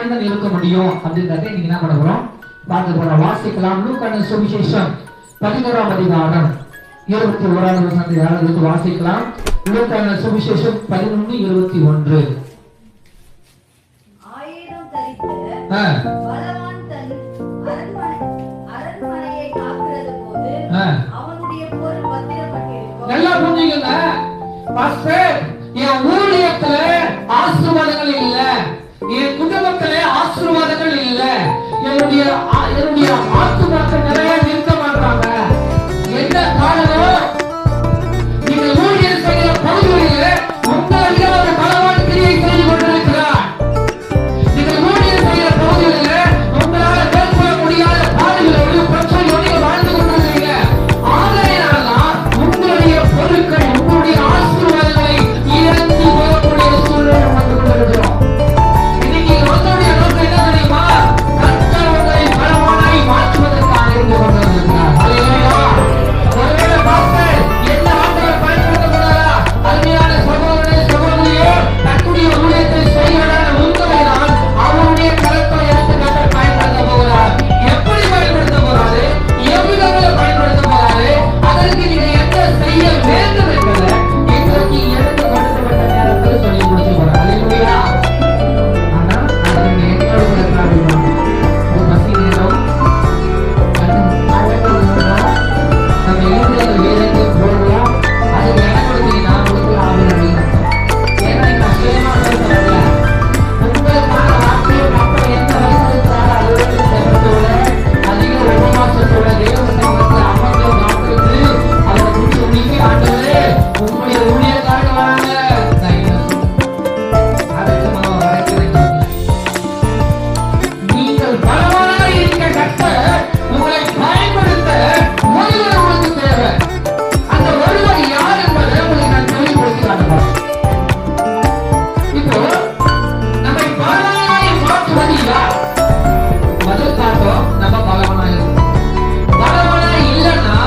மனிதன் இருக்க முடியும் அப்படின்றத நீங்க என்ன பண்ண போறோம் பார்க்க போறோம். வாசிக்கலாம். லூக்கான சுவிசேஷம் 11ஆம் அதிகாரம் 21ஆவது வசனத்தை யாராவது வாசிக்கலாம். லூக்கான சுவிசேஷம் 11:21. ஆயிரம் தரித்த பலவான் தன் அரண்மனையை காக்கிறது போது அவனுடைய பொருள் பத்திரப்பட்டிருக்கும். நல்லா புரிஞ்சுக்கங்க பாஸ்டர், என் ஊழியத்துல ஆசீர்வாதங்கள் இல்ல, என் குடும்பத்திலே ஆசீர்வாதங்கள் இல்ல, என்னுடைய ஆத்துமாக்கள் நிறைய இருக்க மாட்டாங்க. என்ன காரணம்? நீங்க ஊழியர் செய்கிற பகுதிகளில் உங்களுடைய ஒரு பலவான் கிரியை செய்து கொண்டிருக்கிறார். நீங்கள் ஊழியர் செய்கிற பகுதிகளில் உங்களால் மேற்கொள்ள முடியாத பாடுகளோடு பிரச்சனையோடு வாழ்ந்து கொண்டிருக்கிறீங்க. ஆகையினால்தான் உங்களுடைய பொருட்கள் உங்களுடைய ஆசீர்வாதங்களை இழந்து போகக்கூடிய சூழ்நிலை வந்து கொண்டிருக்கிறோம். இன்னைக்கு உங்களுடைய நோக்கம் என்ன தெரியுமா? கர்த்தர் உங்களை பலவானாய் மாற்றுவதற்காக இருந்து கொண்டிருக்கிறார். ஹல்லேலூயா. ஒருவேளை பாஸ்டர் என்ன ஆண்டவர் பயன்படுத்த போறாரா? அருமையான சகோதரனே சகோதரியே, தன்னுடைய ஊழியத்தை செய்வதான உங்களை தான் அவருடைய கரத்தை எடுத்து கர்த்தர் பயன்படுத்த போகிறார். எப்படி பயன்படுத்த போறாரு? எவ்விதத்தில் பயன்படுத்த போறாரு? அதற்கு நீங்க என்ன செய்ய வேண்டும் என்பதை இன்றைக்கு எனக்கு கொடுக்கப்பட்ட நேரத்தில் சொல்லி கொடுத்து போறார். ஹல்லேலூயா. ஆனா அது நீங்க எங்களோட இருக்கிறாங்க. ஒரு பசி நேரம் நம்ம எழுதுகிற வேலைக்கு போடுவோம். அது எனக்கு கொடுத்தீங்கன்னா உங்களுக்கு ஆகும் அப்படின்னு. ஏன்னா இந்த சுயமா சொல்றதுல உங்களுக்கான வார்த்தையை மக்கள் எந்த வயசுக்கான அலுவலக செல்வத்தோட அதிக உபவாசத்தோட தேவ சமூகத்தில் அமர்ந்து காத்திருந்து அவரை குறித்து சொல்லி ஆண்டவரே உங்களுடைய ஊழியக்காரங்க வராங்க. நீங்கள் பலவானாய் இருக்க கர்த்தர் உங்களை பயன்படுத்த ஒருவர் உங்களுக்கு தேவை. அந்த ஒருவர் யார் என்பதை உங்களுக்கு நான் சொல்லிக் கொடுக்கிறார்கள். இப்போ நம்மை பலவானாய் மாற்றுவது யார்? முதல் காட்டம் நம்ம பலவானாய் இருக்கணும். பலவானாய் இல்லைன்னா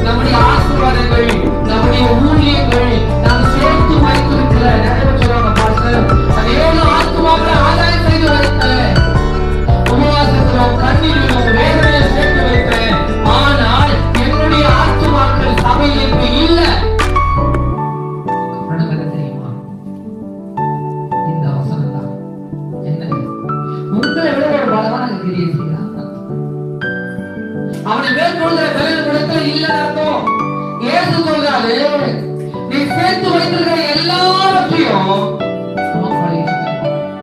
நம்முடைய ஆசீர்வாதங்கள், நம்முடைய ஊழியங்கள், நாம் சேர்த்து வைத்திருக்கிற நிறைய சொல்லுவாங்க பாஸ்டர், அது எவ்வளவு ஆத்துமாக்களை ஆதாயம் செய்து வைத்தேன், உபவாசத்திலும் கண்ணீரிலும் வேதனையை சேர்த்து வைத்தேன், ஆனால் என்னுடைய ஆத்துமாக்கள் சபையில் இப்ப இல்லை. என்ன தெரியுமா? இந்த அவசரம் தான் என்ன? உங்களை விட ஒரு பலவான கிரியை செய்யலாம். அவனை மேற்கொள்கிற பலன் கொடுத்த இல்ல அர்த்தம். இயேசு சொல்றாரு, நீ சேர்த்து வைத்திருக்கிற எல்லாவற்றையும்